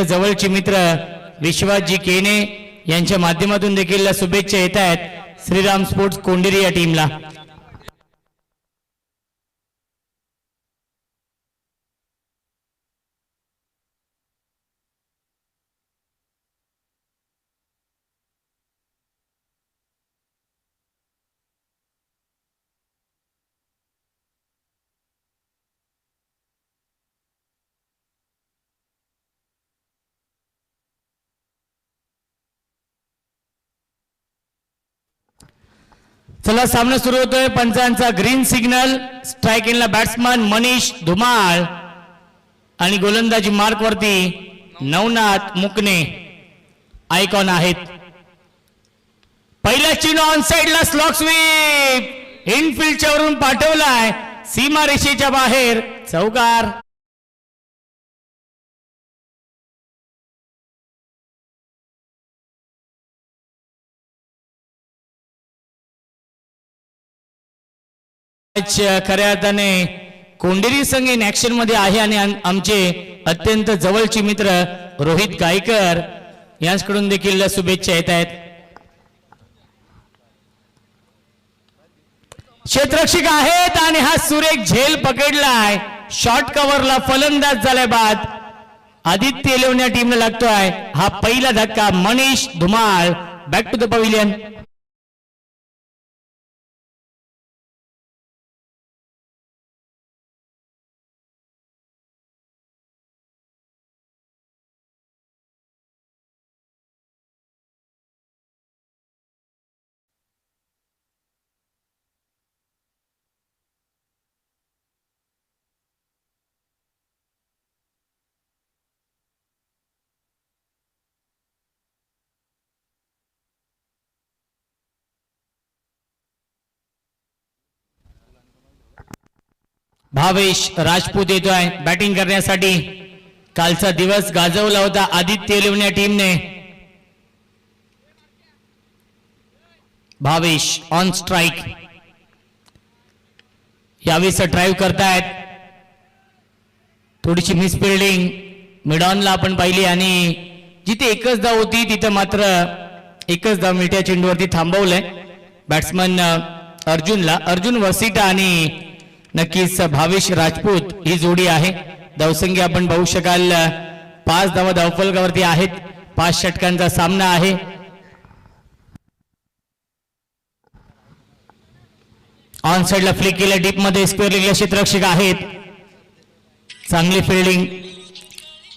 जवळचे मित्र विश्वासजी केने यांच्या माध्यमातून देखील शुभेच्छा येत आहेत श्रीराम स्पोर्ट्स कोंडेरी या टीमला। चला सामना सुरू होतोय। पंचांचा ग्रीन सिग्नल। स्ट्राइक इनला बॅट्समन मनीष धुमाळ आणि गोलंदाजी मार्क वरती नवनाथ मुकणे आयकॉन आहेत। पहिला चेंडू ऑन साइडला स्लॉक स्वीप इनफिल्डच्या वरून पाठवलाय सीमा रेषेच्या बाहेर चौकार। खऱ्या अर्थाने कोंडेरी संघ इन ऍक्शन मध्ये आहे आणि आमचे अत्यंत जवळचे मित्र रोहित गायकर यांच्याकडून देखील शुभेच्छा येत आहेत। क्षेत्ररक्षक आहेत आणि हा सुरेख झेल पकडलाय। शॉर्ट कव्हरला फलंदाज झाल्या बाद आदित्य एलेवन या टीमला लागतोय हा पहिला धक्का। Manish Dhumal back to the pavilion. Bhavesh Rajput येतोय बॅटिंग करण्यासाठी। कालचा दिवस गाजवला होता आदित्य एलेवन या टीमने। भावेश ऑन स्ट्राइक यावेळेस ड्राइव्ह करतायत। थोडीशी मिस फिल्डिंग मिड ऑनला आपण पाहिली आणि जिथे एकच धाव होती तिथे मात्र एकच धाव मिळत्या चेंडूवरती थांबवलंय बॅट्समन अर्जुन वसिटा आणि नक्कीच भावेश राजपूत ही जोडी आहे। धावसंख्या आपण पाहू शकाल 5 धावा धावफलकावरती आहेत। 5 षटकांचा सामना आहे। ऑन साइडला फ्लिक केल्या डीप मध्ये स्क्वेअर लेगला क्षेत्ररक्षक आहेत। चांगली फिल्डिंग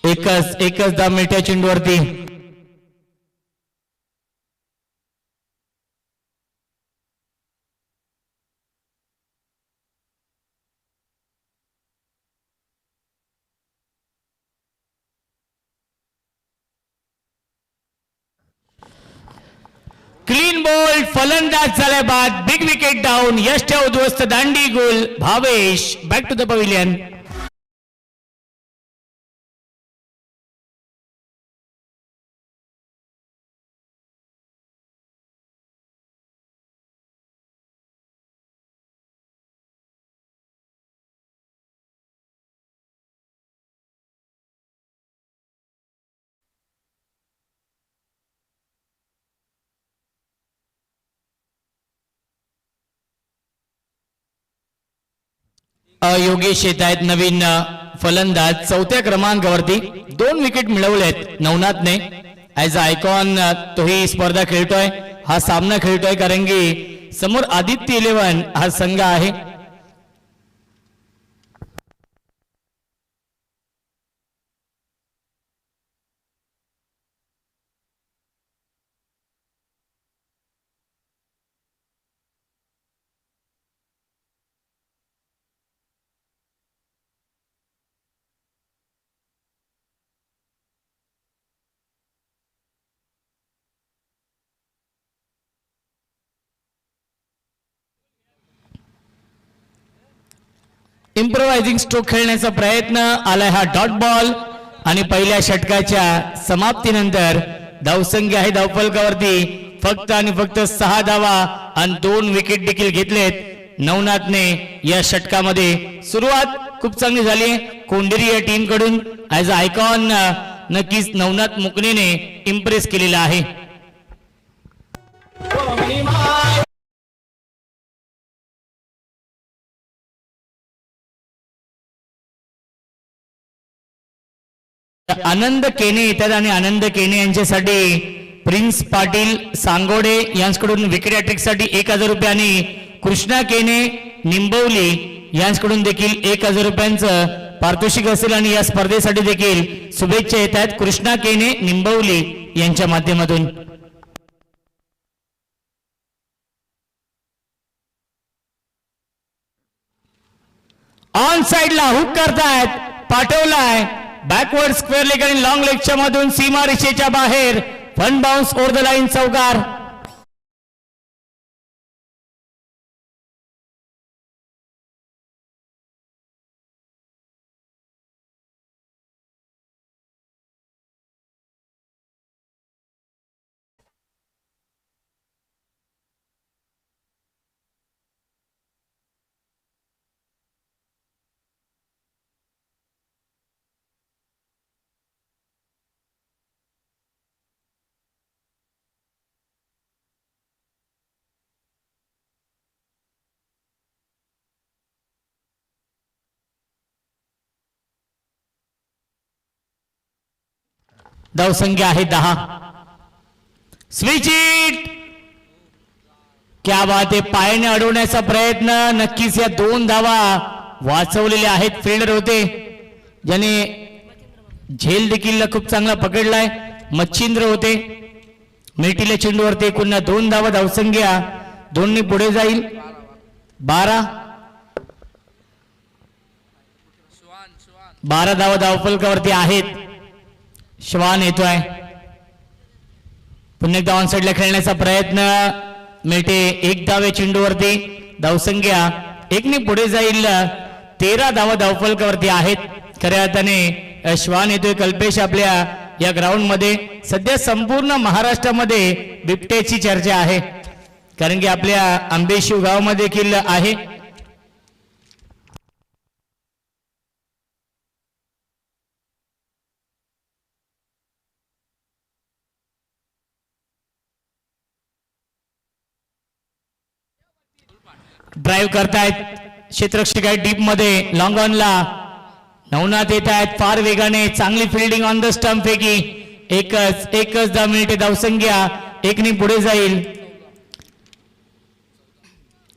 एकच धाव मिळत्या चेंडूवरती। क्लीन बॉल फलंदाज झाल्या बाद बिग विकेट डाऊन। यश उद्ध्वस्त दांडी गोल Bhavesh back to the pavilion. Yogesh येत आहेत नवीन फलंदाज। 4थ्या क्रमांकावरती 2 विकेट मिळवलेत नवनाथने। ऍज अ आयकॉन तो ही स्पर्धा खेळतोय हा सामना खेळतोय कारण की समोर आदित्य एलेवन हा संघ आहे। इम्प्रोवायझिंग स्ट्रोक खेळण्याचा प्रयत्न आलाय हा डॉट बॉल आणि पहिल्या षटकाच्या समाप्तीनंतर धावसंख्या आहे धावफलकावरती फक्त आणि फक्त 6 धावा आणि 2 विकेट देखील घेतलेत नवनाथने या षटकामध्ये। सुरुवात खूप चांगली झाली कोंडेरी या टीम कडून ऍज अ आयकॉन नक्कीच नवनाथ मुकनेने इम्प्रेस केलेला आहे. आनंद केने येतात आणि आनंद केने यांच्यासाठी प्रिन्स पाटील सांगोडे यांच्याकडून विकेट हॅट्रिक साठी 1000 रुपये आणि कृष्णा केने निंबवली यांच्याकडून देखील 1000 रुपयांचं पारितोषिक असेल आणि या स्पर्धेसाठी देखील शुभेच्छा येत आहेत कृष्णा केने निंबवली यांच्या माध्यमातून. ऑन साइडला हुक करतायत, पाठवलाय बॅकवर्ड स्क्वेअर लेग आणि लॉंग लेगच्या मधून सीमा रेषेच्या बाहेर fun bounce over the line चौकार. धावसंख्या आहे 10. स्विच इट, क्या बात आहे. पायाने अडवण्याचा प्रयत्न, नक्कीच या 2 धावा वाचवलेल्या आहेत. फिल्डर होते ज्याने झेल देखील खूप चांगला पकडलाय, मच्छिंद्र होते. मिळतील्या चेंडूवरती पुन्हा 2 धावा. धावसंख्या 2 पुढे जाईल. 12 धावा धावफलकावरती आहेत. श्वान येतोय पुन्हा एकदा ऑन साइडला खेळण्याचा प्रयत्न, मिळते 1 धाव चेंडूवरती. धावसंख्या 1 पुढे जाईल. 13 धावा धावफलकावरती आहेत. खऱ्या अर्थाने श्वान येतोय. कल्पेश आपल्या या ग्राउंड मध्ये सध्या संपूर्ण महाराष्ट्रामध्ये बिबट्याची चर्चा आहे, कारण की आपल्या आंबेशिव गावामध्ये देखील आहे. ड्राइव्ह करतायत क्षेत्ररक्षक आहे डीप मध्ये. लॉंग ऑनला नवनाथ येत आहेत फार वेगाने. चांगली फिल्डिंग ऑन द स्टंप पैकी. एकच 10 मिनिटे. धावसंख्या 1 पुढे जाईल.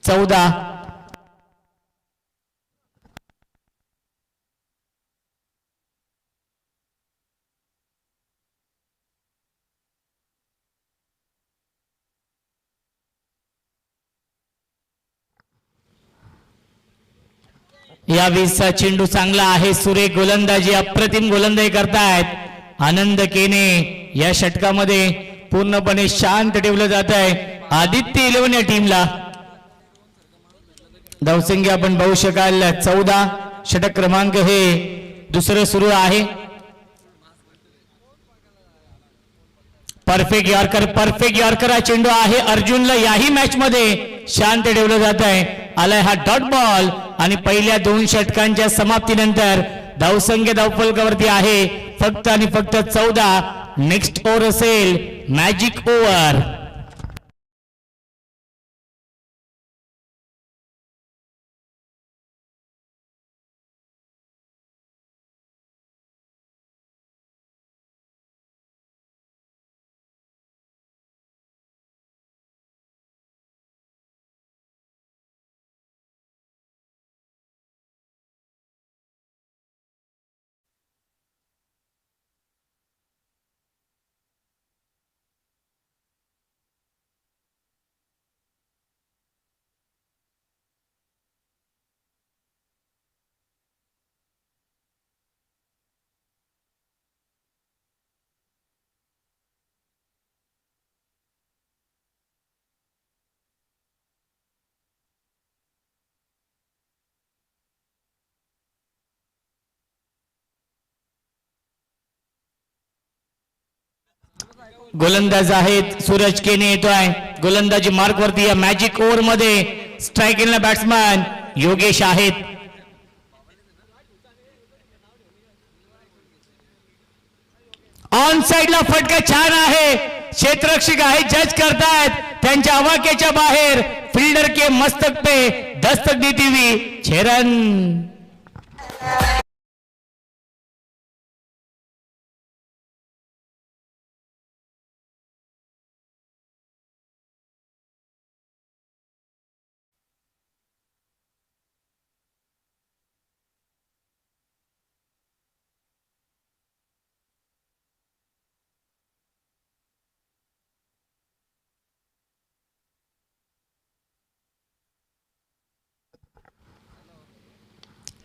14. या 20चा चेंडू चांगला आहे. सुरेख गोलंदाजी, अप्रतिम गोलंदाजी करतायत आनंद केने. या षटकामध्ये पूर्णपणे शांत ठेवलं जात आहे आदित्य 11 या टीमला. धावसंख्या आपण पाहू शकाल 14. षटक क्रमांक हे दुसरं सुरू आहे. परफेक्ट यॉर्कर हा चेंडू आहे. अर्जुनला याही मॅच मध्ये शांत ठेवलं जात आहे. आलाय हा डॉट बॉल आणि पहिल्या 2 षटकांच्या समाप्तीनंतर धावसंख्या धावफलकावरती आहे फक्त आणि फक्त 14. नेक्स्ट ओव्हर असेल मॅजिक ओव्हर. गोलंदाज आहेत सूरज केने येतोय गोलंदाजी मार्क वरती. या मॅजिक ओव्हर मध्ये स्ट्राइक केलेला बॅट्समॅन योगेश आहेत. ऑन साइडला फटका छान आहे, क्षेत्ररक्षक आहे, जज करतायत, त्यांच्या आवाक्याच्या बाहेर फील्डर के मस्तक पे दस्तक देती हुई 6 रन।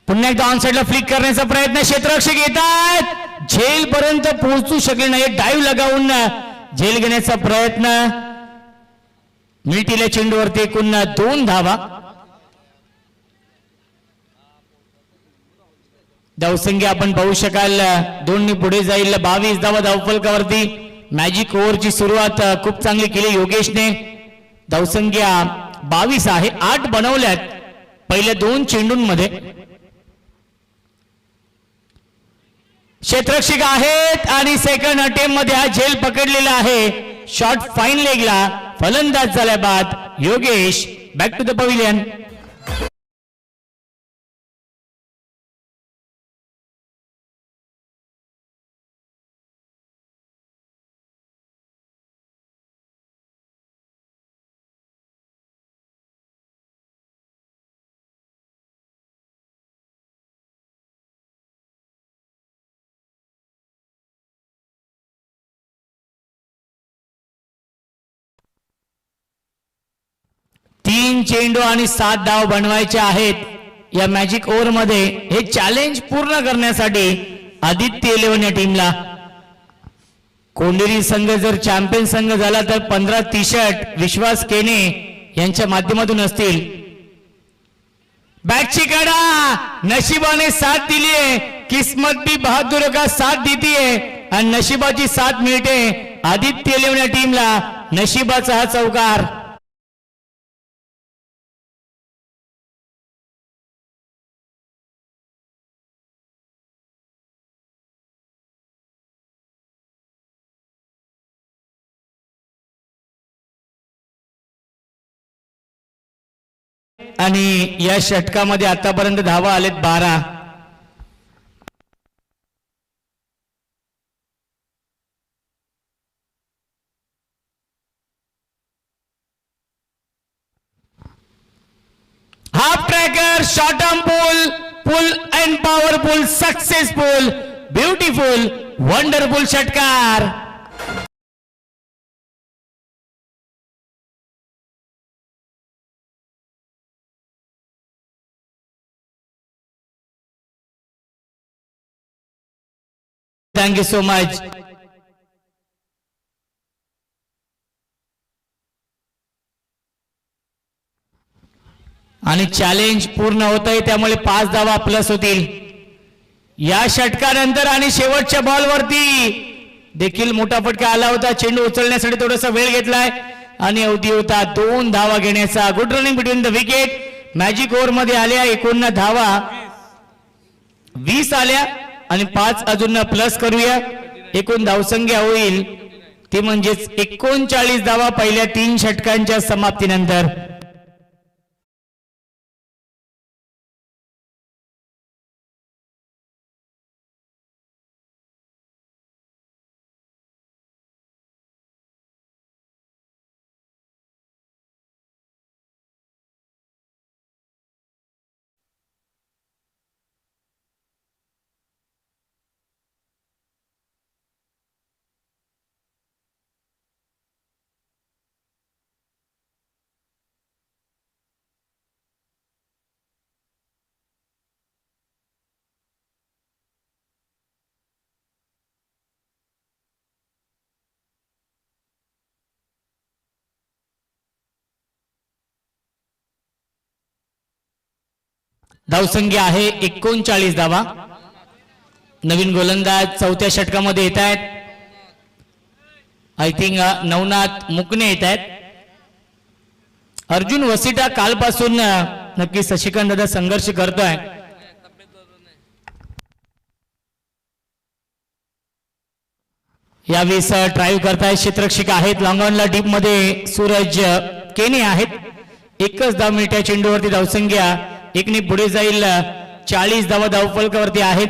पुन्हा एकदा ऑन साइडला फ्लिक करण्याचा प्रयत्न, क्षेत्ररक्षक येतात, झेल पर्यंत पोहोचू शकले नाही, डाईव्ह लगावून झेल घेण्याचा प्रयत्न, मिळतील्या चेंडूवरती एकूण 2 धावा। धावसंख्या आपण पाहू शकाल 2 पुढे जाईल, 22 धावा धावफलकावरती। मॅजिक ओव्हरची सुरुवात खूप चांगली केली योगेशने, धावसंख्या 22 आहे, 8 बनवल्यात पहिल्या 2 चेंडूंमध्ये। क्षेत्ररक्षक आहेत आणि सेकंड अटेम्प्ट मध्ये हा झेल पकडलेला आहे, शॉट फाईन लेगला, फलंदाज झाल्या बाद Yogesh, back to the pavilion. तीन चेंडू आणि 7 धाव बनवायचे आहेत या मॅजिक ओव्हर मध्ये। हे चॅलेंज पूर्ण करण्यासाठी आदित्य 11 या टीमला, कोंडेरी संघ जर चॅम्पियन संघ झाला तर 15 टी-शर्ट विश्वास केने यांच्या माध्यमातून असतील। बॅटची कडा, नशिबाने साथ दिली आहे, किस्मत भी बहादुर का साथ देती है आणि नशिबाची साथ मिळते आदित्य 11 या टीमला। नशिबाचा हा चौकार, आणि या षटकामध्ये आतापर्यंत धावा आलेत 12। Half tracker, short arm pull and powerful, successful, beautiful, wonderful षटकार। Thank you so much. आणि चॅलेंज पूर्ण होत आहे, त्यामुळे 5 धावा प्लस होतील या षटकानंतर। आणि शेवटच्या बॉलवरती देखील मोठा फटका आला होता, चेंडू उचलण्यासाठी थोडासा वेळ घेतलाय आणि अवधी होता 2 धावा घेण्याचा। Good running between the wicket. Magic over मध्ये आल्या एकूण धावा 20 आल्या आणि 5 अजून प्लस करूया, एकूण धावसंख्या होईल ती म्हणजेच 39 धावा पहिल्या 3 षटकांच्या समाप्तीनंतर। धावसंख्या आहे 39 धावा। नवीन गोलंदाज 4थ्या षटकामध्ये येत आहेत, आय थिंक नवनाथ मुकणे येत आहेत। अर्जुन वसिटा कालपासून नक्की शशिकांत दादा संघर्ष करतोय। यावेळेस ड्राईव्ह करतायत क्षेत्ररक्षक आहेत लॉंगॉनला डीप मध्ये सूरज केने आहेत. एकच धाव मिळत्या चेंडूवरती धावसंख्या एकने पुढे जाईल 40 धावा धावफलकावरती आहेत.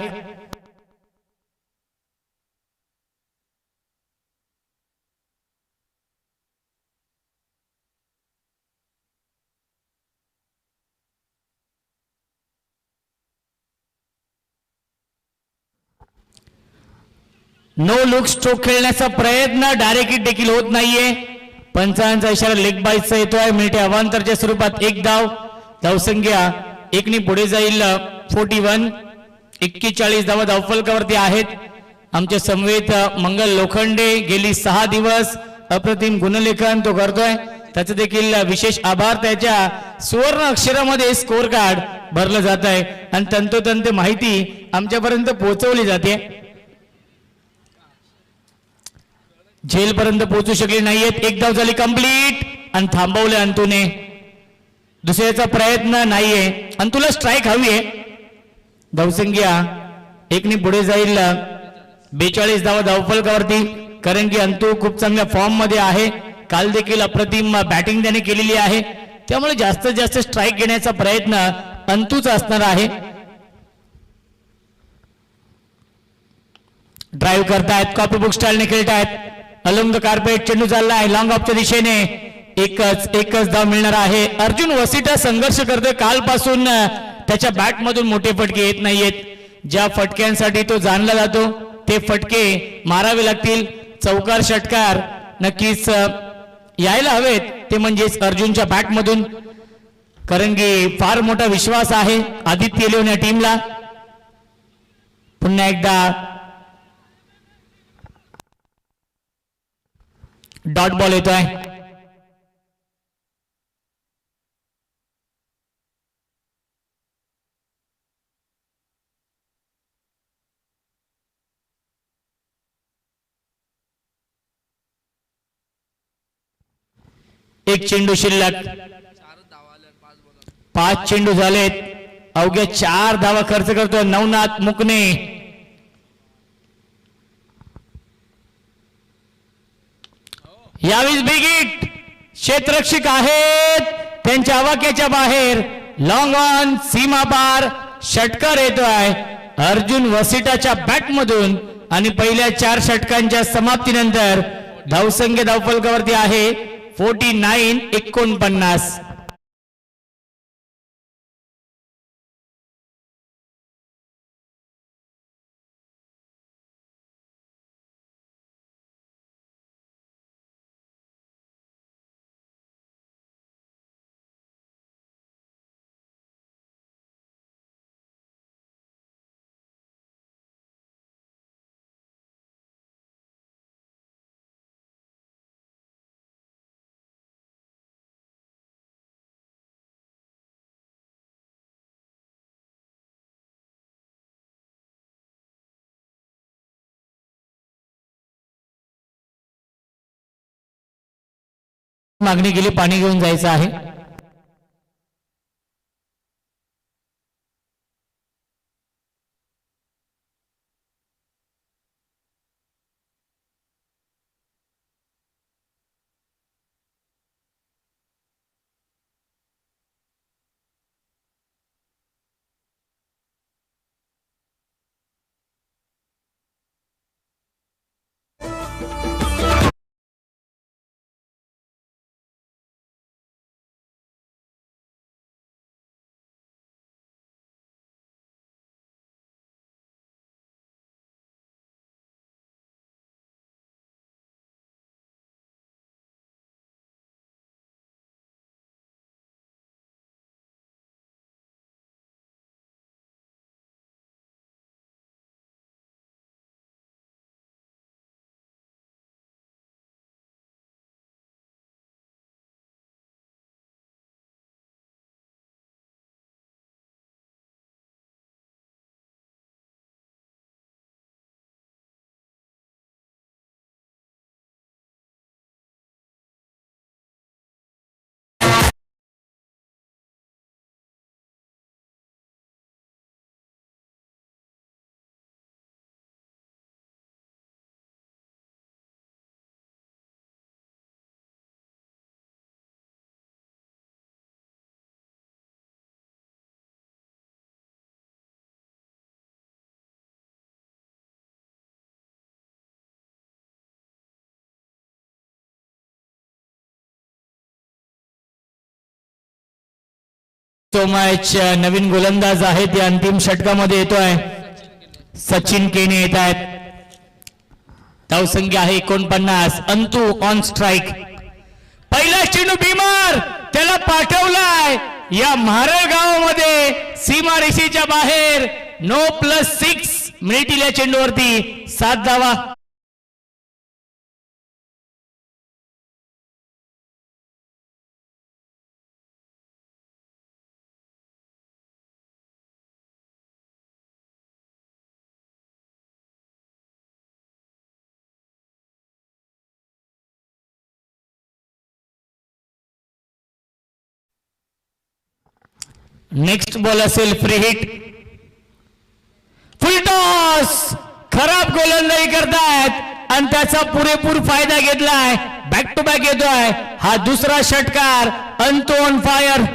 नो लुक स्ट्रोक खेळण्याचा प्रयत्न डायरेक्ट हिट देखील होत नाहीये. पंचांचा इशारा लेग बाईचा येतोय. मिनिटे अवांतरच्या स्वरूपात एक धाव धावसंख्या एकने पुढे जाईल 41. 41 धावा धावफलकावरती आहेत. आमचे समवेत मंगल लोखंडे गेली 6 दिवस अप्रतिम गुणलेखन तो करतोय. त्याचं देखील विशेष आभार. त्याच्या सुवर्ण अक्षरामध्ये स्कोर कार्ड भरलं जात आहे आणि तंतोतंत माहिती आमच्यापर्यंत पोहोचवली जाते. झेल पर्यंत पोहोचू शकले नाहीयेत. एक धाव झाली कंप्लीट आणि थांबवले अंतूने. दुसऱ्याचा प्रयत्न नाहीये. अंतूला स्ट्राईक हवी आहे. धावसंख्या एकने पुढे जाईल 42 धावा धावफलकावरती. कारण की अंतू खूप चांगल्या फॉर्म मध्ये आहे. काल देखील अप्रतिम बॅटिंग त्याने केलेली आहे. त्यामुळे जास्तीत जास्त स्ट्राईक घेण्याचा प्रयत्न अंतूच असणार आहे. ड्राईव्ह करतायत कॉपी बुक स्टाईलने खेळतायत. अलोंग द कार्पेट चेंडू चालला आहे लॉंग ऑफच्या दिशेने. एकच धाव मिळणार आहे. अर्जुन वसिटा संघर्ष करतोय. कालपासून त्याच्या बॅट मधून मोठे फटके येत नाहीयेत. ज्या फटक्यांसाठी तो जाणला जातो ते फटके मारावे लागतील. चौकार षटकार नक्कीच यायला हवेत. ते म्हणजेच अर्जुनच्या बॅट मधून. कारण की फार मोठा विश्वास आहे आदित्य लिओन या टीमला. पुन्हा एकदा डॉट बॉल येतोय. एक चेंडू शिल्लक. 5 चेंडू झालेत. अवघ्या 4 धावा खर्च करतोय नवनाथ मुकणे. यावेळी बिग हिट. क्षेत्ररक्षक आहेत त्यांच्या आवाक्याच्या बाहेर. लॉंग ऑन सीमा पार षटकार येतोय अर्जुन वसिटाच्या बॅट मधून. आणि पहिल्या 4 षटकांच्या समाप्तीनंतर धावसंख्या धावफलकावरती आहे 49-49. मागणी केली पाणी घेऊन जायचं आहे. तो मॅच नवीन गोलंदाज आहे ते अंतिम षटकामध्ये येतोय. सचिन केने येत आहेत. धावसंख्या आहे 49. Antu on strike. पहिला चेंडू बीमार त्याला पाठवलाय या म्हारळ गावामध्ये सीमारेषेच्या बाहेर. 9+6 मिनिट या चेंडूवरती 7 धावा. नेक्स्ट बॉल असेल फ्री हिट. फुल टॉस. खराब गोलंदाजी करतायत आणि त्याचा पुरेपूर फायदा घेतलाय. बॅक टू बॅक येतोय हा दुसरा षटकार. Antu on fire.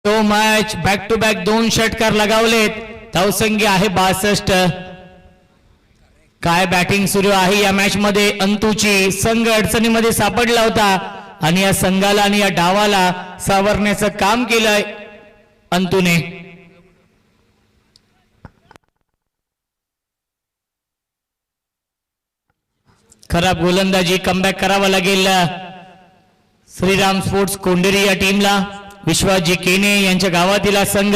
तो मॅच बॅक टू बॅक 2 षटकार लगावलेत. धावसंख्या आहे 62. काय बॅटिंग सुरू आहे या मॅच मध्ये. अंतूची संघ अडचणीमध्ये सापडला होता आणि या संघाला आणि या डावाला सावरण्याचं काम केलंय अंतूने. खराब गोलंदाजी. कमबॅक करावा लागेल श्रीराम स्पोर्ट्स कोंडेरी या टीमला. विश्वासजी केने यांच्या गावातील संघ.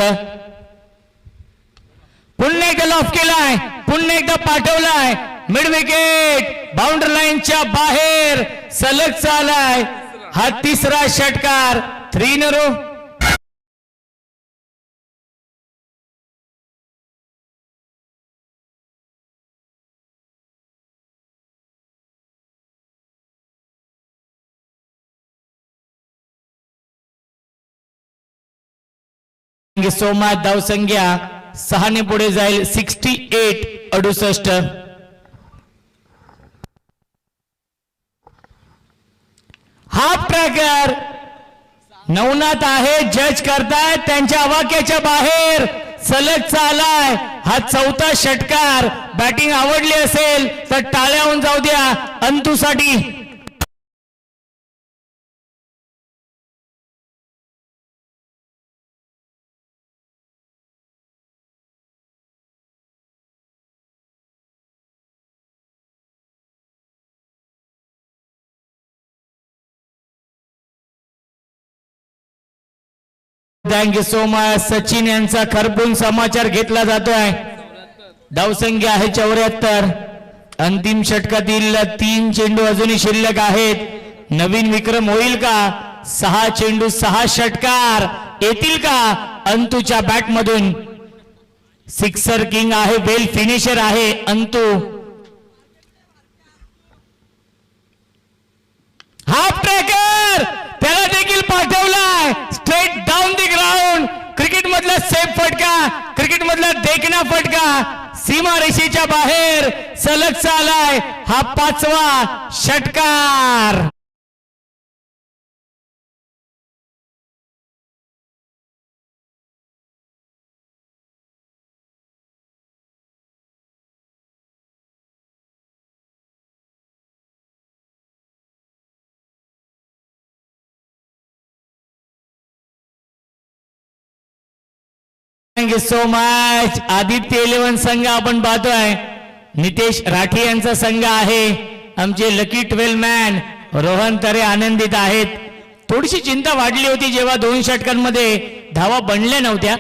पुन्हा एकदा लॉफ केलाय. पुन्हा एकदा पाठवलाय. Mid wicket. बाउंड्री लाईनच्या बाहेर सलग चालाय हा तिसरा षटकार. 3 in a row. सोमनाथ. धावसंख्या 6 ने पुढे जाईल. 68-68. Half tracker. नवनाथ आहे जज करतायत त्यांच्या आवाक्याच्या बाहेर. सलग चालाय हा 4था षटकार. बॅटिंग आवडली असेल तर टाळ्या होऊन जाऊ द्या अंतूसाठी. Thank you so much. सचिन यांचा खरपून समाचार घेतला जातोय. धावसंख्या आहे 74. अंतिम षटकातील 3 चेंडू अजूनही शिल्लक आहेत. नवीन विक्रम होईल का. 6 चेंडू 6 षटकार येतील का अंतूच्या बॅट मधून. सिक्सर किंग आहे. वेल फिनिशर आहे अंतू. Half tracker. त्याला देखील पाठवलाय straight down the ground. Cricket मधला सेफ फटका. क्रिकेट मधला देखना फटका. सीमारेषेच्या बाहेर सलग चालाय हा 5वा षटकार. Thank you so much. आदित्य 11 संघ आपण पाहतोय. नितेश राठी यांचा संघ आहे. आमचे लकी 12 मॅन रोहन तरे आनंदित आहेत. थोडीशी चिंता वाढली होती जेव्हा 2 षटकांमध्ये धावा बनल्या नव्हत्या,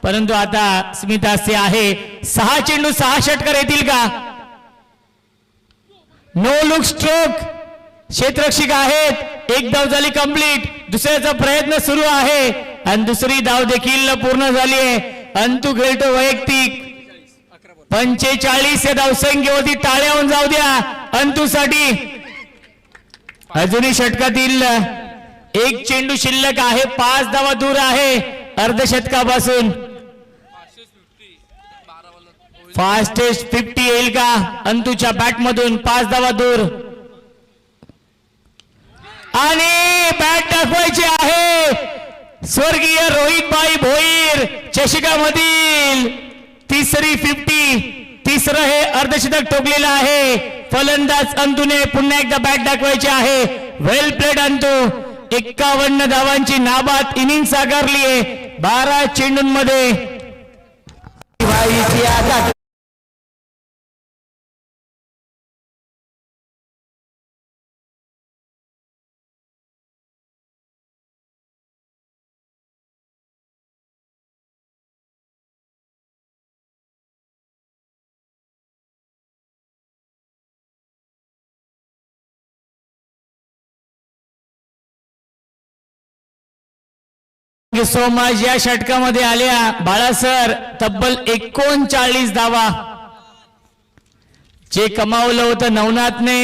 परंतु आता स्मितास्य आहे. 6 चेंडू 6 षटकार येतील का. No look stroke. क्षेत्ररक्षक आहेत. 1 धाव झाली कंप्लीट. दुसऱ्याचा प्रयत्न सुरू आहे आणि दुसरी धाव देखील पूर्ण झाली आहे. अंतू खेळतो वैयक्तिक. 45 या धावसंख्येवरती टाळ्या होऊन जाऊ द्या अंतूसाठी. अजूनही षटकातील एक चेंडू शिल्लक आहे, 5 धावा दूर आहे अर्धशतकापासून. फास्टेस्ट 50 येईल का अंतूच्या बॅट मधून? 5 धावा दूर आणि बॅट दाखवायची आहे स्वर्गीय रोहितभाई भोईर चषकामधील तिसरी 50. तिसरं हे अर्धशतक ठोकलेलं आहे. फलंदाज अंतूने पुन्हा एकदा बॅट दाखवायची आहे. वेल प्लेड अंतू. 51 धावांची नाबाद इनिंग साकारली आहे 12 चेंडूंमध्ये. So much. या षटकामध्ये आल्या बाळासर तब्बल 39 धावा. जे कमावलं होतं नवनाथने,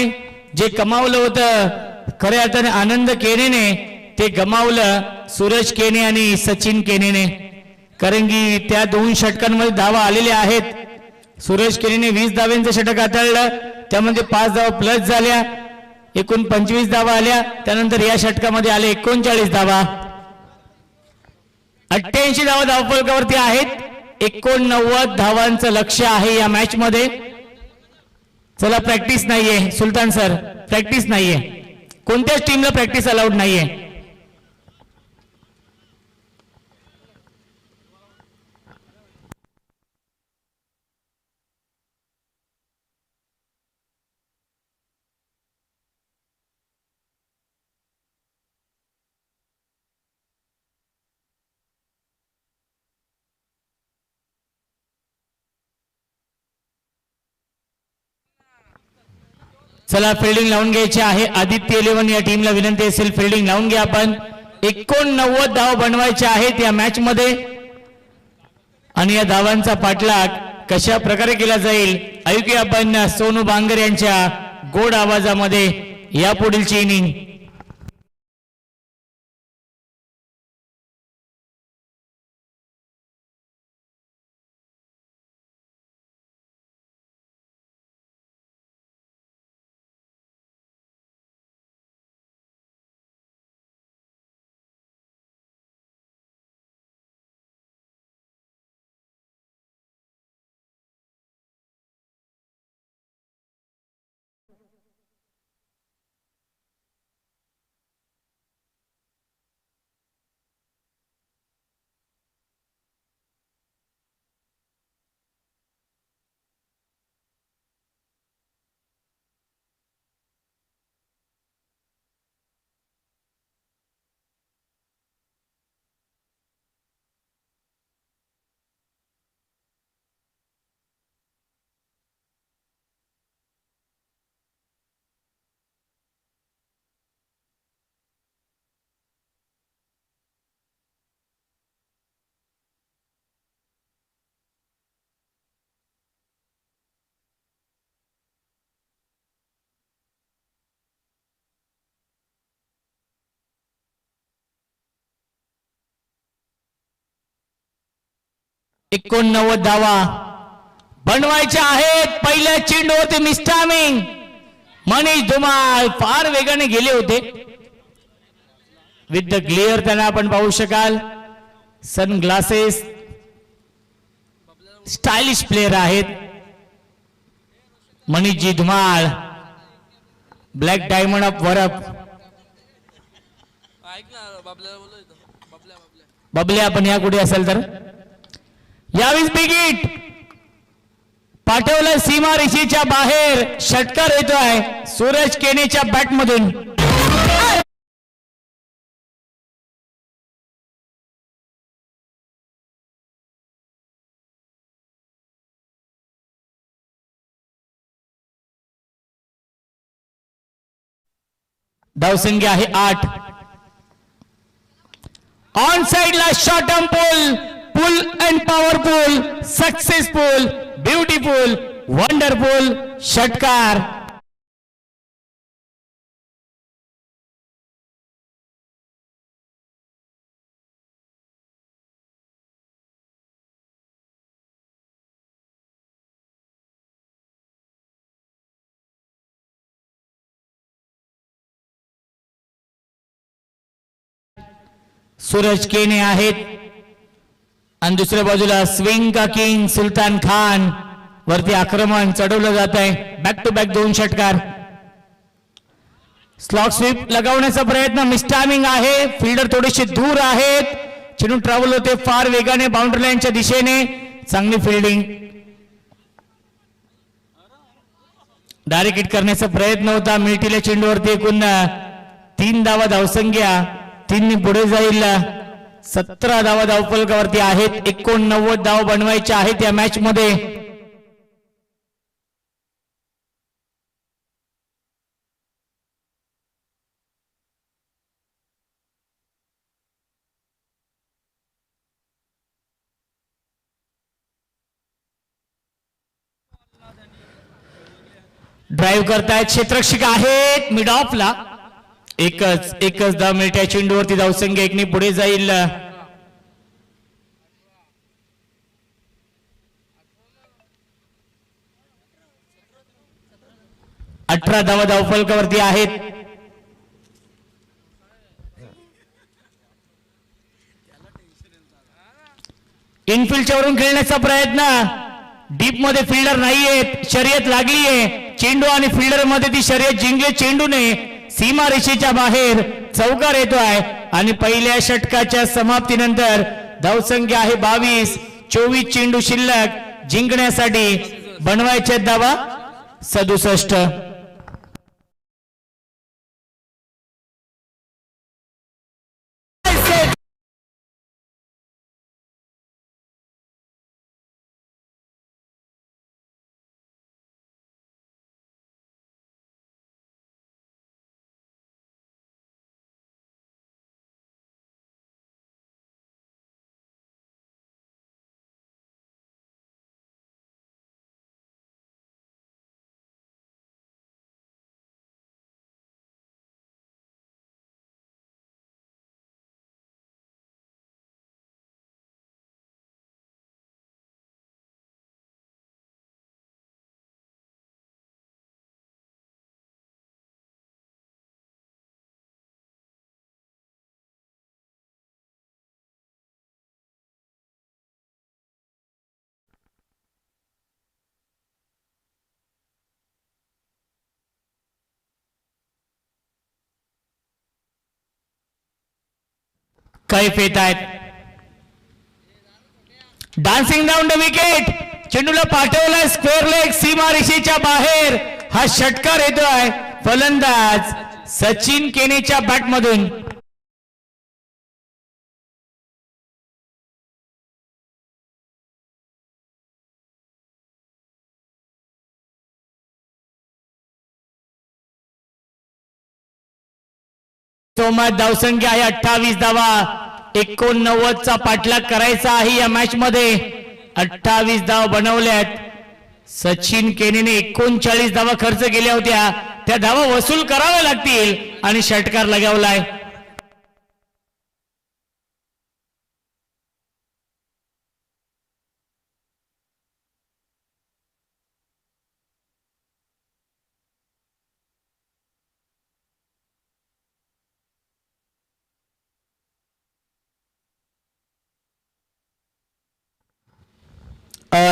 जे कमावलं होतं खऱ्या अर्थाने आनंद केनेने, ते गमावलं सूरज केने आणि सचिन केनेने. कारण की त्या 2 षटकांमध्ये धावा आलेल्या आहेत. सूरज केनेने 20 धाव्यांचं षटक हाताळलं, त्यामध्ये 5 धावा प्लस झाल्या, एकूण 25 धावा आल्या. त्यानंतर या षटकामध्ये आले 39 धावा. 88 धावा धावफलकावरती आहेत. 89 धावांचं लक्ष्य आहे या मॅच मध्ये. चला, प्रॅक्टिस नाहीये सुलतान सर, प्रॅक्टिस नाहीये. कोणत्याच टीमला प्रॅक्टिस अलाउड नाहीये. चला, फिल्डिंग लावून घ्यायची आहे. आदित्य 11 या टीमला विनंती असेल, फिल्डिंग लावून घ्या आपण. 89 धाव बनवायचे आहेत या मॅच मध्ये आणि या धावांचा पाठलाग कशा प्रकारे केला जाईल ऐकूया आपण सोनू बांगर यांच्या गोड आवाजामध्ये या पुढीलची इनिंग. एकोणनव्वद धावा बनवायच्या आहेत. पहिल्या चेंडूवरती मिस्टामिंग मनीष धुमाळ फार वेगाने गेले होते. विथ द ग्लेअर त्यांना आपण पाहू शकाल. सन ग्लासेस, स्टाइलिश प्लेयर आहेत Manishji Dhumal. Black diamond of Varap. बबल्या आपण या कुठे असेल तर यावेळेस बिगिट पाठवलं सीमा रेषेच्या बाहेर. षटकार येतोय सूरज केनेच्या बॅट मधून. धावसंख्या आहे 8. ऑन साइडला short term pull and powerful, successful, beautiful, wonderful षटकार. सूरज केने आहेत आणि दुसऱ्या बाजूला स्विंग का किंग सुलतान खान वरती आक्रमण चढवलं जात आहे. बॅक टू बॅक 2 षटकार. स्लॉग स्वीप लगावण्याचा प्रयत्न मिसटायमिंग आहे. फिल्डर थोडेसे दूर आहेत. चेंडू ट्रॅव्हल होते फार वेगाने बाउंड्री लाईनच्या दिशेने. चांगली फिल्डिंग. डायरेक्ट हिट करण्याचा प्रयत्न होता. मिळतील चेंडूवरती एकूण 3 धावा धावसंख्या 3 पुढे जाईल. 17 धावा धावफलकावरती आहेत. 89 धावा बनवायच्या आहेत या मॅच मध्ये. ड्राईव्ह करतायत क्षेत्ररक्षक आहेत मिड ऑफला. एकच धाव मिळत्या चेंडूवरती धावसंख्या 1 पुढे जाईल. अठरा धावा धावफलकावरती आहेत. इनफिल्डच्या वरून खेळण्याचा प्रयत्न. डीप मध्ये फिल्डर नाहीयेत. शर्यत लागलीये. चेंडू आणि फिल्डर मध्ये ती शर्यत जिंकली. चेंडूने सीमा रेषेच्या बाहेर चौकार येतोय आणि पहिल्या षटकाच्या समाप्तीनंतर धावसंख्या आहे 22. 24 चेंडू शिल्लक. जिंकण्यासाठी बनवायचे धावा 67. कैफ येत आहेत. Dancing down the wicket. चेंडूला पाठवलाय स्क्वेअर लेग सीमा रेषेच्या बाहेर. हा षटकार येतोय फलंदाज सचिन केनेच्या बॅट मधून. धावसंख्या आहे 28 धावा. 89 चा पाठलाग करायचा आहे या मॅच मध्ये. 28 धावा बनवल्यात. सचिन केनेने 39 धावा खर्च केल्या होत्या. त्या धावा वसूल कराव्या लागतील आणि षटकार लगावलाय.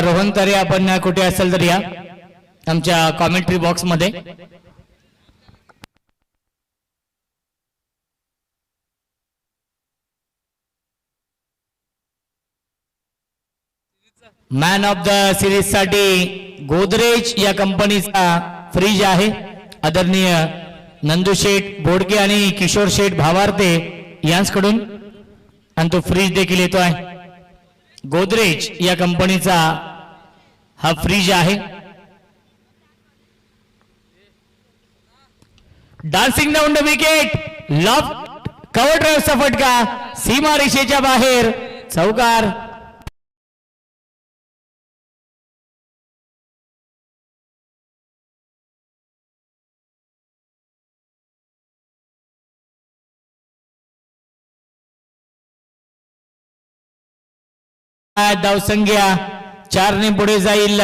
रोहन तरे आपण कुठे असेल तर या आमच्या कॉमेंट्री बॉक्स मध्ये. मॅन ऑफ द सिरीज साठी गोदरेज या कंपनीचा फ्रीज आहे. आदरणीय नंदू शेठ बोडके आणि किशोर शेठ भावार्ते यांच्याकडून आणि तो फ्रीज देखील येतो आहे. गोदरेज या कंपनीचा हा फ्रीज आहे. Dancing down the wicket. Loft cover ड्राईव्हचा फटका सीमा रेषेच्या बाहेर. चौकार. धावसंख्या 4 ने पुढे जाईल.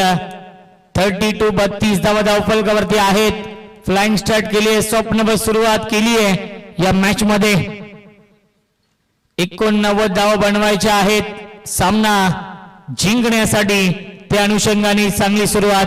32 32 धावा धावफलकावरती आहेत. फ्लाइंग स्टार्ट केली आहे. स्वप्नबद्ध सुरुवात केली आहे या मॅच मध्ये. 89 धावा बनवायच्या आहेत सामना जिंकण्यासाठी. त्या अनुषंगाने चांगली सुरुवात.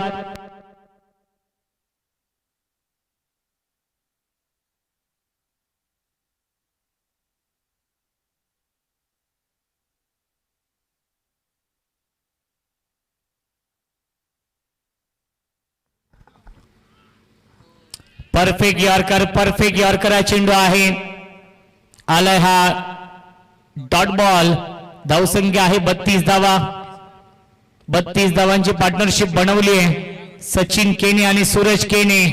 परफेक्ट यॉर्कर चेंडू आहे. आलाय हा डॉट बॉल. धावसंख्या आहे 32 धावा. 32 धावांची पार्टनरशिप बनवली आहे सचिन केने आणि सूरज केने.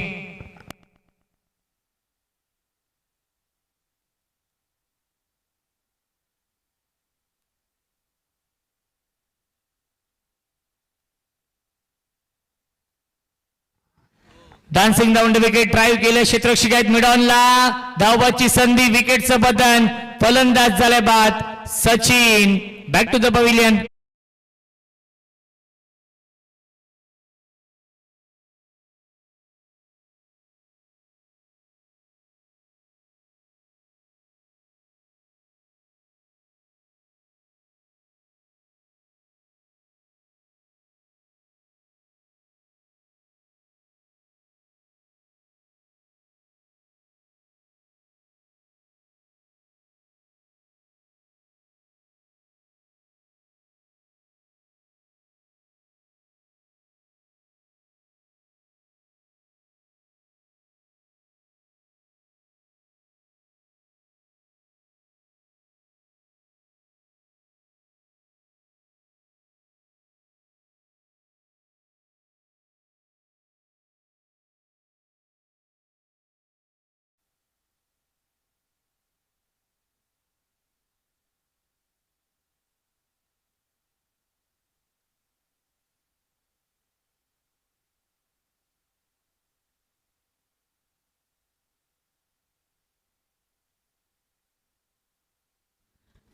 डान्सिंग डाऊन विकेट ड्राईव्ह केलं. क्षेत्ररक्षक आहेत मिडॉनला. धावबाची संधी. विकेटचं बदन. फलंदाज झाले बाद. Sachin back to the pavilion.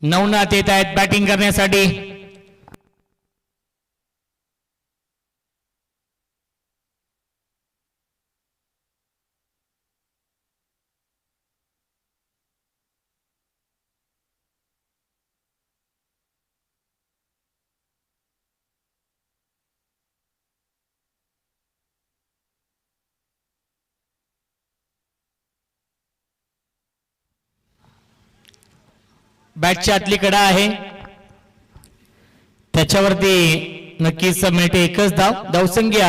Navnath येत आहेत बॅटिंग करण्यासाठी. बॅटच्या आतली कडा आहे त्याच्यावरती नक्कीच मिळते एकच धाव. धावसंख्या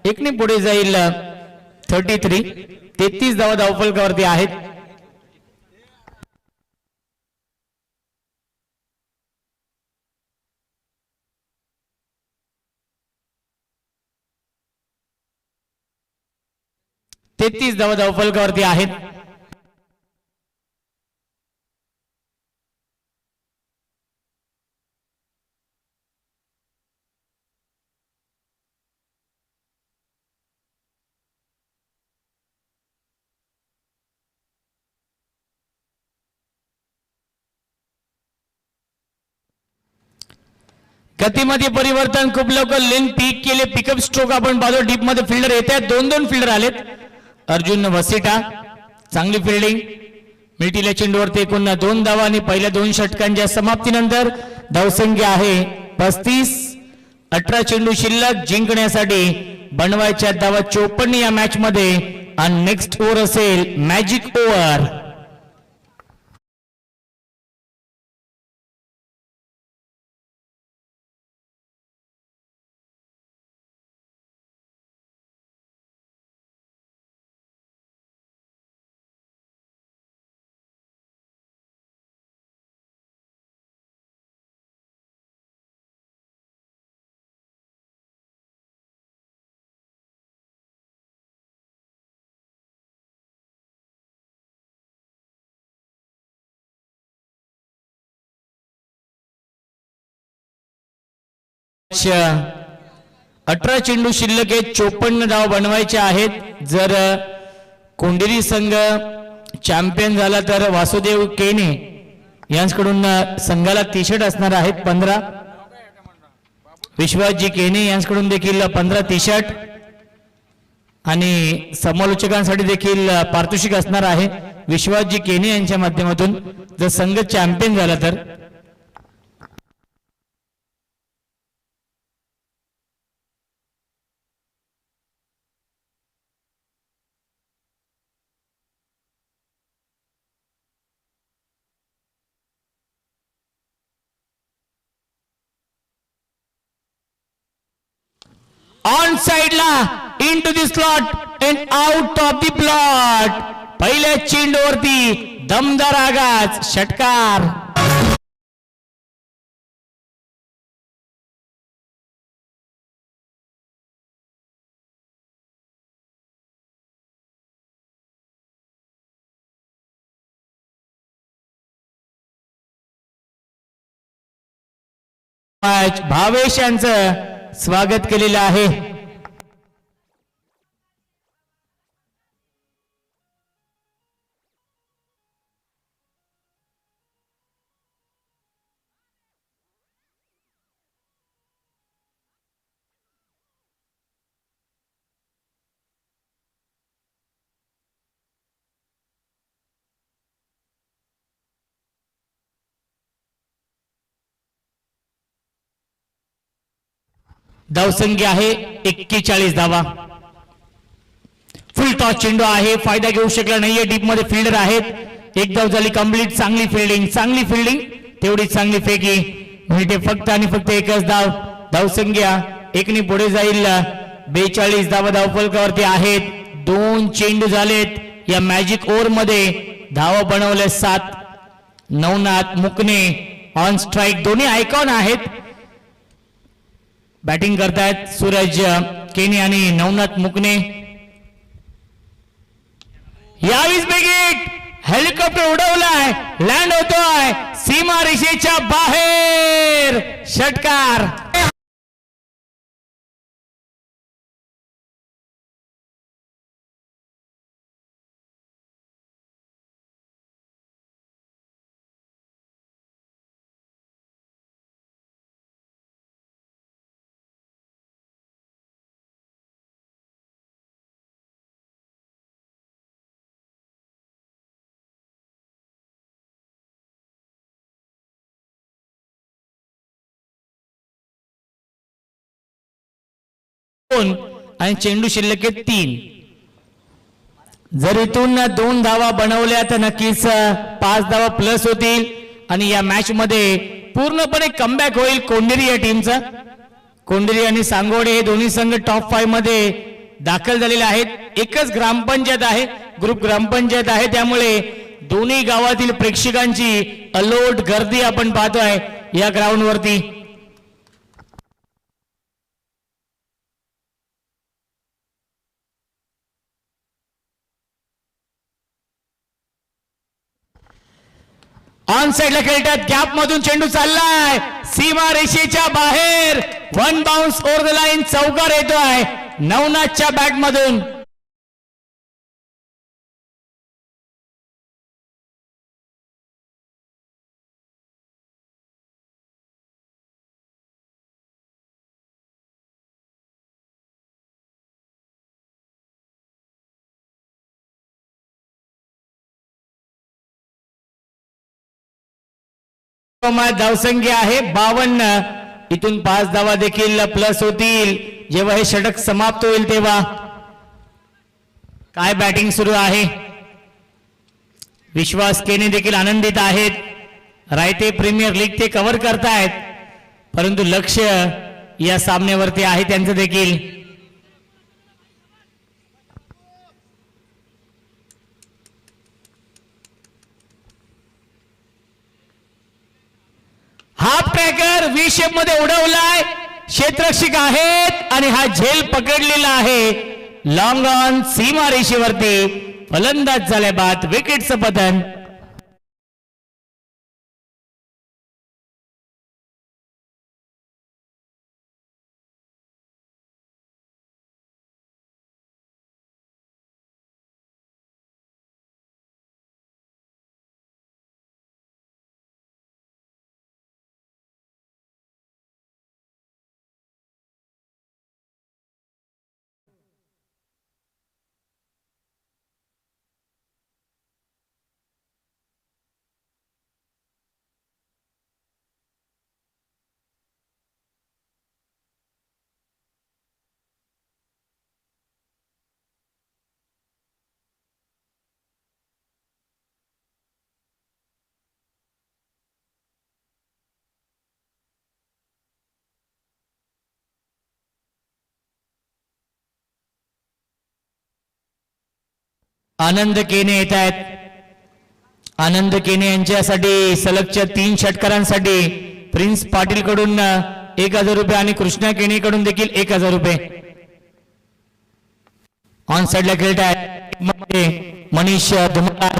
एकने पुढे जाईल 33. 33 धावा धावफलकावरती आहेत. धावा धावफलकावरती आहेत. गतीमध्ये परिवर्तन खूप लवकर. लेन पीक केले. पिकअप स्ट्रोक आपण पाहतो. डीप मध्ये फिल्डर येत आहेत. 2 फिल्डर आलेत. अर्जुन वसिटा चांगली फिल्डिंग. मिळतील्या चेंडूवरती एकूण 2 धावा आणि पहिल्या 2 षटकांच्या समाप्तीनंतर धावसंख्या आहे 35. 18 चेंडू शिल्लक. जिंकण्यासाठी बनवायच्या धावा 54 या मॅच मध्ये. आणि नेक्स्ट ओव्हर असेल मॅजिक ओव्हर. अच्छा 18 चेंडू शिल्लक आहेत. 54 धावा बनवायचे आहेत. जर कोंडिरी संघ चॅम्पियन झाला तर वासुदेव केने यांच्याकडून संघाला टी शर्ट असणार आहेत 15. विश्वासजी केने यांच्याकडून देखील 15 टी शर्ट आणि समालोचकांसाठी देखील पारितोषिक असणार आहे. विश्वासजी केने यांच्या माध्यमातून जर संघ चॅम्पियन झाला तर ऑन साइडला into the slot and out of the plot. पहिल्या चेंडूवरती दमदार आगाज, षटकार. भावेश यांचं स्वागत केलेलं आहे. धावसंख्या आहे 41 धावा. फुल टॉस चेंडू आहे, फायदा घेऊ शकला नाहीये. डीप मध्ये फिल्डर आहेत. एक धाव झाली कंप्लीट. चांगली फिल्डिंग तेवढी चांगली फेकी. मिळते फक्त आणि फक्त एकच धाव. धावसंख्या एकने पुढे जाईल. 42 धावा धावफलकावरती आहेत. 2 चेंडू झालेत या मॅजिक ओव्हर मध्ये. धावा बनवल्या 7. नवनाथ मुकणे ऑन स्ट्राइक. दोन्ही आयकॉन आहेत. बॅटिंग करतायत सूरज केने आणि नवनाथ मुकणे. यावीस बिगिट हेलिकॉप्टर उडवलाय, लँड होतोय सीमा रेषेच्या बाहेर. षटकार. आणि चेंडू शिल्लक 3. जर इथून 2 धावा बनवल्या तर नक्कीच 5 धावा प्लस होतील आणि या मॅच मध्ये पूर्णपणे कमबॅक होईल कोंडेरी या टीमचा. कोंडेरी आणि सांगोडे हे दोन्ही संघ टॉप 5 मध्ये दाखल झालेले आहेत. एकच ग्रामपंचायत आहे, ग्रुप ग्रामपंचायत आहे. त्यामुळे दोन्ही गावातील प्रेक्षकांची अलोट गर्दी आपण पाहतोय या ग्राउंड वरती. ऑन साइडला खेळतात. गॅप मधून चेंडू चाललाय सीमा रेषेच्या बाहेर. 1 बाउन्स ओव्हर द लाईन. चौकार येतोय नवनाथच्या बॅट मधून. धावसंख्या आहे 52. इथून 5 धावा देखील प्लस होतील जेव्हा हे षटक समाप्त होईल तेव्हा. काय बॅटिंग सुरू आहे. विश्वास केने देखील आनंदित आहेत. रायते प्रीमियर लीग ते कव्हर करतायत, परंतु लक्ष या सामन्यावरती आहे त्यांचं देखील. हाफ ट्रॅकर व्ही शेप मध्ये उडवलाय. क्षेत्ररक्षक आहेत आणि हा झेल पकडलेला आहे. लॉंग ऑन सीमा रेषेवरती फलंदाज झाल्या बाद. विकेटचं पतन. आनंद केने येत आहेत. आनंद केने यांच्यासाठी सलगच्या 3 षटकारांसाठी प्रिन्स पाटील कडून 1000 रुपये आणि कृष्णा केने कडून देखील 1000 रुपये. ऑन साइडला खेळत आहेत मनीष धुमाळ.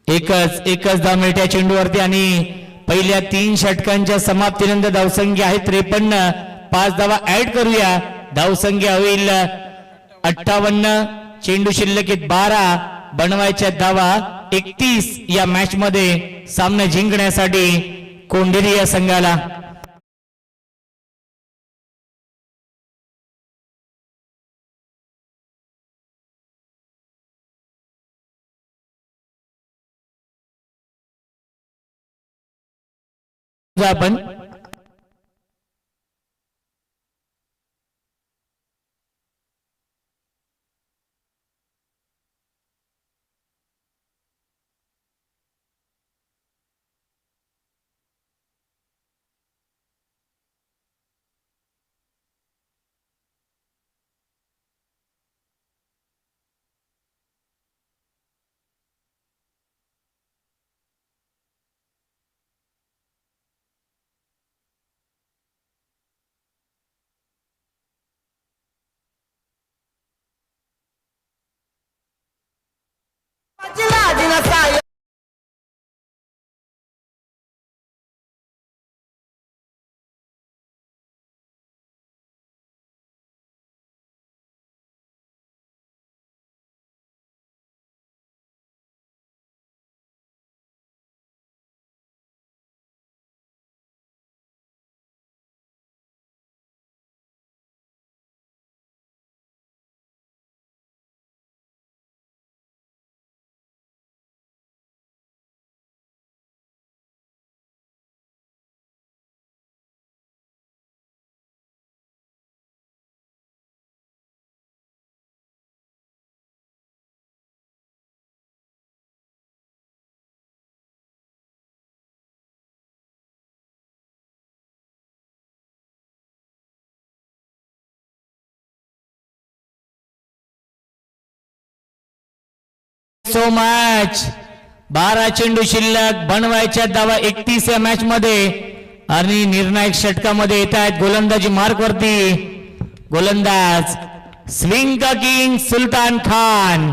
एकच धाव मिळत्या चेंडूवरती आणि पहिल्या 3 षटकांच्या समाप्तीनंतर धावसंख्या आहे 53. 5 धावा ऍड करूया, धावसंख्या होईल 58. चेंडू शिल्लक 12, बनवायच्या धावा 31 या मॅच मध्ये सामना जिंकण्यासाठी कोंढेरी या संघाला. आपण सो मच. 12 चेंडू शिल्लक, बनवायच्या धावा 31 या मॅच मध्ये आणि निर्णायक षटकामध्ये येत आहेत गोलंदाजी मार्क वरती. गोलंदाज स्विंग किंग सुलतान खान.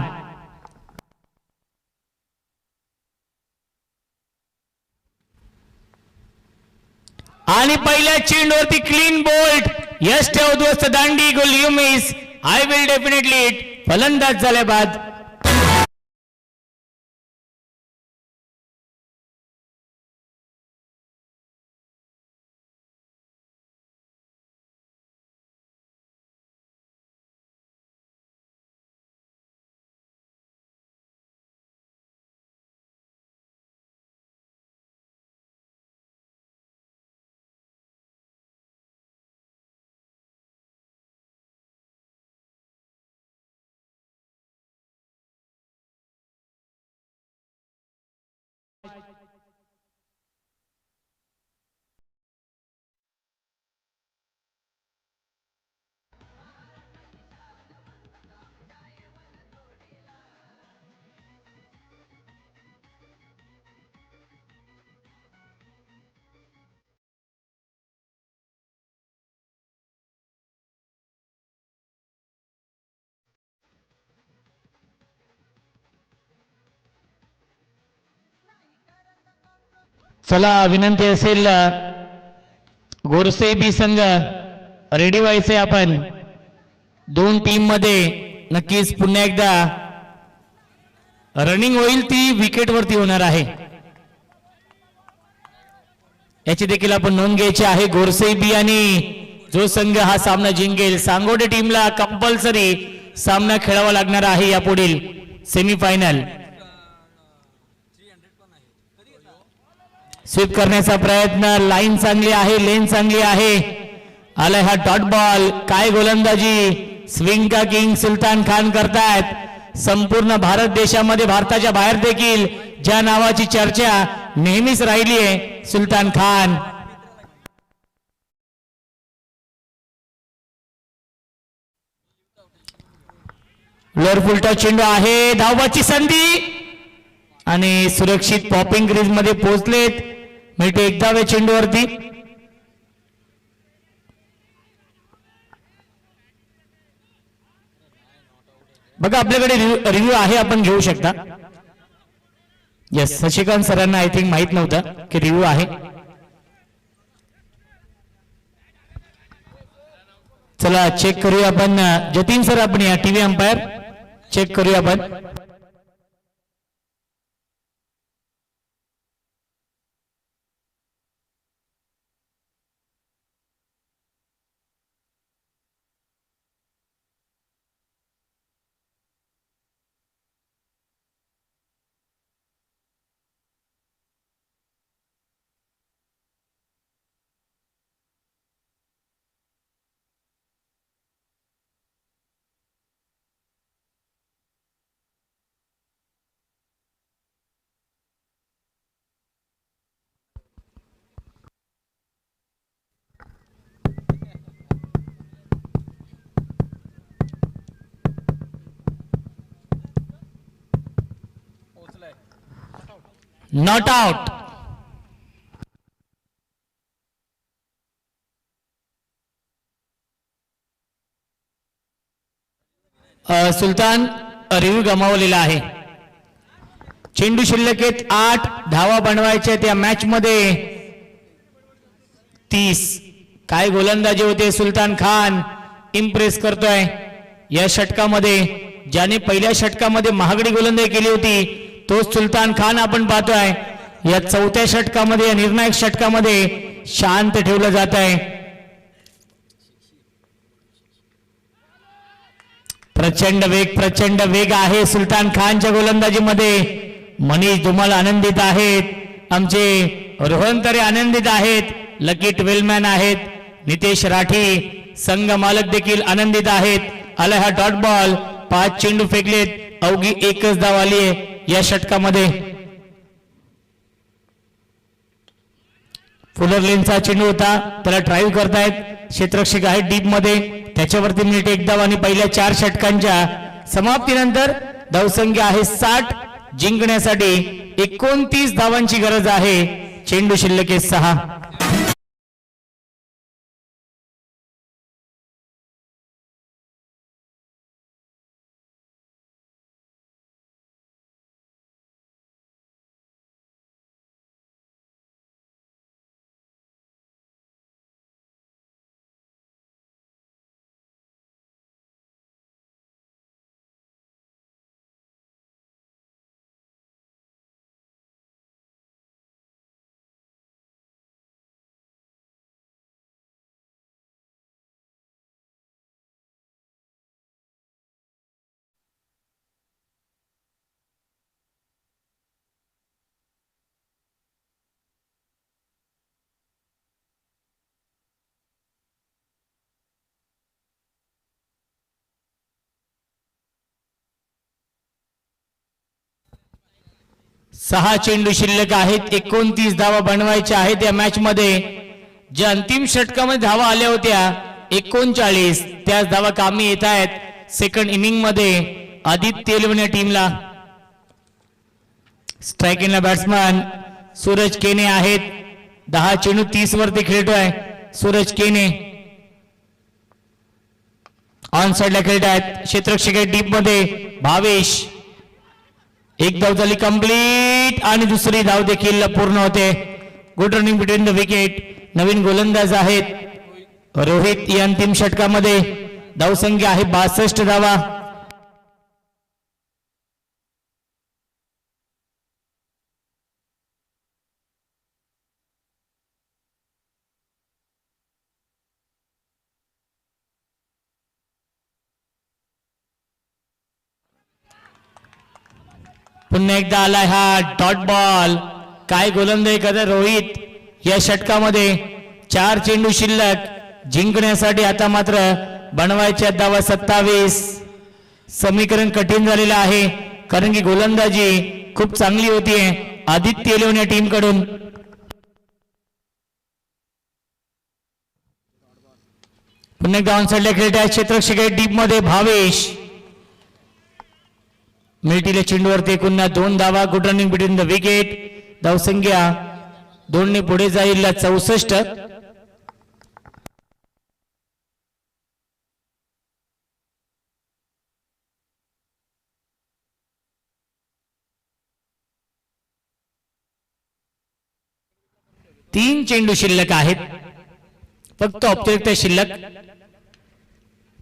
आणि पहिल्या चेंडूवरती क्लीन बोल्ट. यश ठेव दोस्त दांडी गोल you miss. I will definitely it. फलंदाज झाल्या बाद चला विनंती असेल गोरसे बी संघ रेडी व्हायचे. आपण 2 टीम मध्ये नक्कीच पुन्हा एकदा रनिंग होईल, ती विकेट वरती होणार आहे. याची देखील आपण नोंद घ्यायची आहे. गोरसे बी आणि जो संघ हा सामना जिंकेल, सांगोडे टीमला कंपल्सरी सामना खेळावा लागणार आहे यापुढील सेमीफायनल. स्वीप करण्याचा प्रयत्न, लाईन चांगली आहे, लेन चांगली आहे. आलाय हा डॉट बॉल. काय गोलंदाजी स्विंग का किंग सुलतान खान करतायत. संपूर्ण भारत देशामध्ये, भारताच्या बाहेर देखील ज्या नावाची चर्चा नेहमीच राहिली आहे, सुलतान खान. लोअर फुलटॉस चेंडू आहे, धावबाची संधी आणि सुरक्षित पॉपिंग क्रीज मध्ये पोहोचलेत. मिळते 1 धाव चेंडूवरती. बघा आपल्याकडे रिव्ह्यू आहे, आपण घेऊ शकता. येस, शशिकांत सरांना आय थिंक माहित नव्हतं की रिव्ह्यू आहे. चला चेक करूया आपण. जतीन सर आपण या टीव्ही अंपायर चेक करूया आपण. Not out. सुलतान रिव्ह्यू गमावलेला आहे. चेंडू शिल्लक आहेत 8 धावा बनवायच्या त्या मॅच मध्ये 30. काय गोलंदाजी होते. सुलतान खान इम्प्रेस करतोय या षटकामध्ये. ज्याने पहिल्या षटकामध्ये महागडी गोलंदाजी केली होती तोच सुलतान खान आपण पाहतोय. या चौथ्या षटकामध्ये, या निर्णायक षटकामध्ये शांत ठेवलं जात आहे. प्रचंड वेग आहे सुलतान खानच्या गोलंदाजीमध्ये. मनीष धुमाल आनंदित आहेत, आमचे रोहन तरे आनंदित आहेत, लकी 12 मॅन आहेत, नितेश राठी संघ मालक देखील आनंदित आहेत. आला हा डॉट बॉल. 5 चेंडू फेकलेत, अवघी 1च धाव आली आहे या षटकामध्ये. फुलर लेनचा चेंडू होता, त्याला ड्राईव्ह करतायत क्षेत्ररक्षक आहेत डीप मध्ये. त्याच्यावरती मिनिट 1 धाव आणि पहिल्या 4 षटकांच्या समाप्तीनंतर धावसंख्या आहे 60. जिंकण्यासाठी 29 धावांची गरज आहे. चेंडू शिल्लक आहे 6. सहा चेंडू शिल्लक आहेत. 29 धावा बनवायच्या आहेत या मॅच मध्ये. ज्या अंतिम षटकामध्ये धावा आल्या होत्या 39, त्याच धावा कामी येत आहेत सेकंड इनिंग मध्ये आदित्य एलवन टीमला. स्ट्राइक इनला बॅट्समन सूरज केने आहेत. 10 चेंडू 30 वरती खेळतोय सूरज केने. ऑन साइडला खेळत आहेत क्षेत्ररक्षक डीप मध्ये भावेश. एक धाव झाली कंप्लीट आणि दुसरी धाव देखील पूर्ण होते. Good running between the wicket. नवीन गोलंदाज आहेत रोहित. या अंतिम षटकामध्ये धावसंख्या आहे 62 धावा. पुन्हा एकदा आलाय हा डॉट बॉल. काय गोलंदाजी करत रोहित या षटकामध्ये. 4 चेंडू शिल्लक. जिंकण्यासाठी आता मात्र बनवायच्या धावा 27. समीकरण कठीण झालेलं आहे कारण की गोलंदाजी खूप चांगली होतीये आदित्य एलवन या टीम कडून. पुन्हा एकदा ऑन साइडला खेळत आहे क्षेत्ररक्षक डीप मध्ये भावेश. मिळतील चेंडूवरती पुन्हा 2 धावा. Good running between the wicket. धावसंख्या 2 ने पुढे जाईल 64. तीन चेंडू शिल्लक आहेत. फक्त औपचारिक शिल्लक.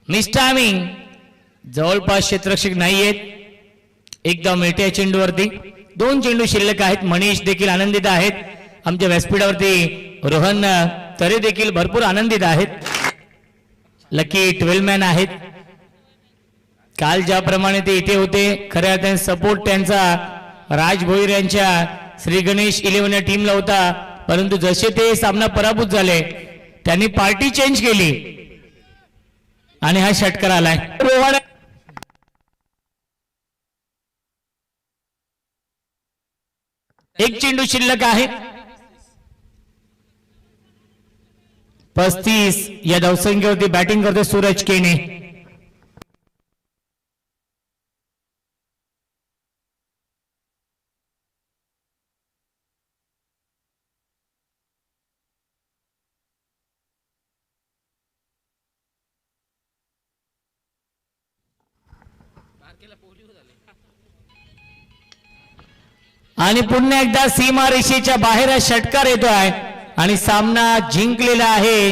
Miss timing. जवळपास क्षेत्ररक्षक नाहीयेत. एकदा मिळते चेंडूवरती. 2 चेंडू शिल्लक आहेत. मनीष देखील आनंदित आहेत. आमच्या व्यासपीठावरती रोहन तरे देखील भरपूर आनंदित आहेत. लकी 12 मॅन आहेत. काल ज्याप्रमाणे ते इथे होते खऱ्या अर्थाने सपोर्ट त्यांचा राज भोईर यांच्या श्री गणेश 11 या टीमला होता. परंतु जसे ते सामना पराभूत झाले त्यांनी पार्टी चेंज केली आणि हा षटकार आलाय. रोहन एक चेंडू शिल्लक आहे. 35 या धावसंख्येवरती बॅटिंग करते सूरज केने. आणि पुन्हा एकदा सीमा रेषेच्या बाहेर षटकार येतोय आणि सामना जिंकलेला आहे.